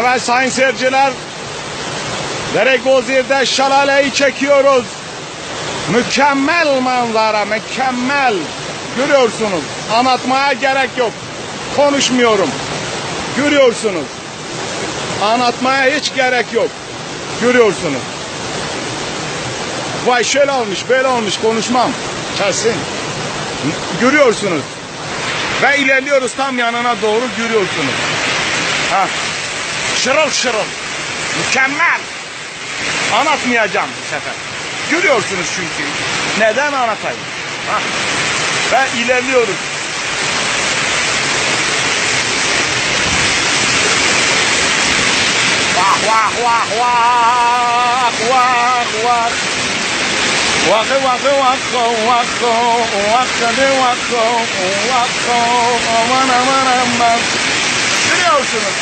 Evet sayın seyirciler, Deregozir'de şelaleyi çekiyoruz. Mükemmel manzara, mükemmel. Görüyorsunuz, anlatmaya gerek yok. Konuşmuyorum. Görüyorsunuz. Anlatmaya hiç gerek yok. Görüyorsunuz. Vay şöyle olmuş, böyle olmuş, konuşmam. Kesin. Görüyorsunuz. Ve ilerliyoruz tam yanına doğru, görüyorsunuz. Ha. Şırıl şırıl. Mükemmel. Anlatmayacağım bu sefer. Görüyorsunuz çünkü. Neden anlatayım? Ha. Ve ilerliyoruz. Vah vah vah vah vah vah. Vakı vakı vakı vakı vakı vakı vakı aman aman aman. Görüyorsunuz.